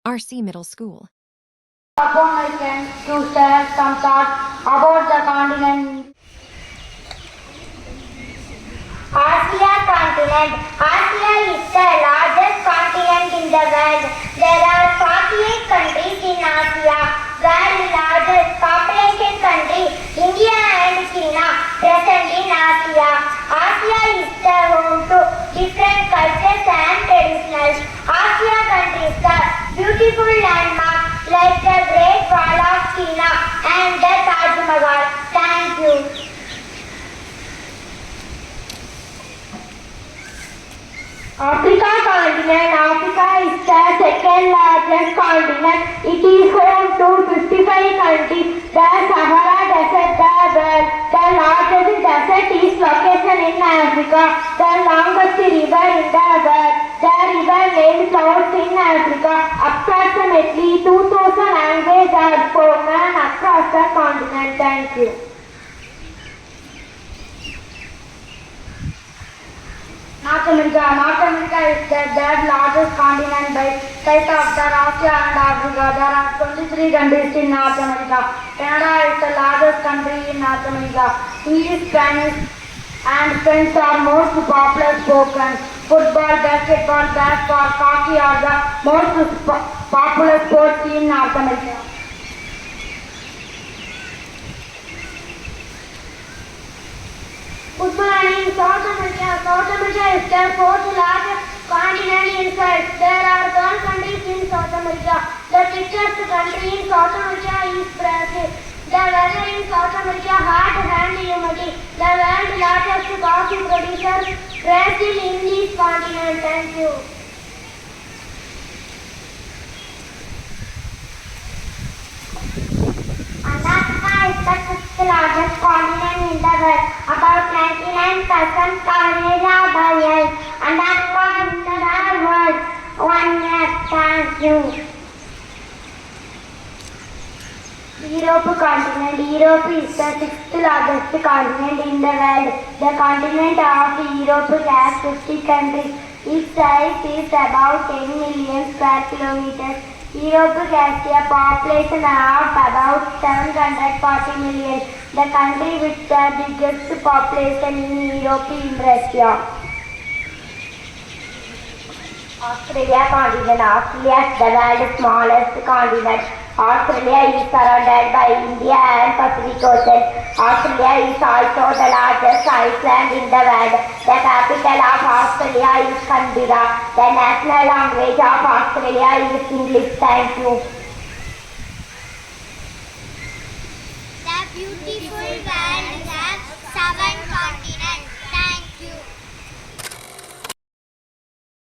RC Middle School. Upon my friends to share some thoughts about the continent. Asia continent. Asia is the largest continent in the world. There are 48 countries in Asia. World largest population country, India and China, present in Asia. Asia is the home to different cultures and traditions. Asia countries are beautiful landmarks like the Great Wall of China and the Taj Mahal. Thank you. Africa continent. Africa is the second largest continent. It is home to 55 countries. The Sahara Desert, the largest desert is located in Africa. The longest river in the world. The river named flows in Africa. Approximately 2,000 languages are spoken across the continent. Thank you. North America. North America is the third largest continent by size after Russia and Africa. There are 23 countries in North America. Canada is the largest country in North America. English, Spanish and French are most popular spoken. Football, basketball, baseball, hockey are the most popular sports in North America. Good morning, South America. South America is the fourth largest continent in size. There are 12 countries in South America. The richest country in South America is Brazil. The weather in South America hot and humidity. The world's largest coffee producer, Brazil in this continent. Thank you. Antarctica is the fifth largest continent in the world. About 99% coverage of the earth. Antarctica is the world. 1 year. Thank you. Europe continent. Europe is the sixth largest continent in the world. The continent of Europe has 50 countries. Its size is about 10 million square kilometers. Europe has a population of about 740 million. The country with the biggest population in Europe is Russia. Australia continent. Australia is the world's smallest continent. Australia is surrounded by India and Pacific Ocean. Australia is also the largest island in the world. The capital of Australia is Canberra. The national language of Australia is English. Thank you. The beautiful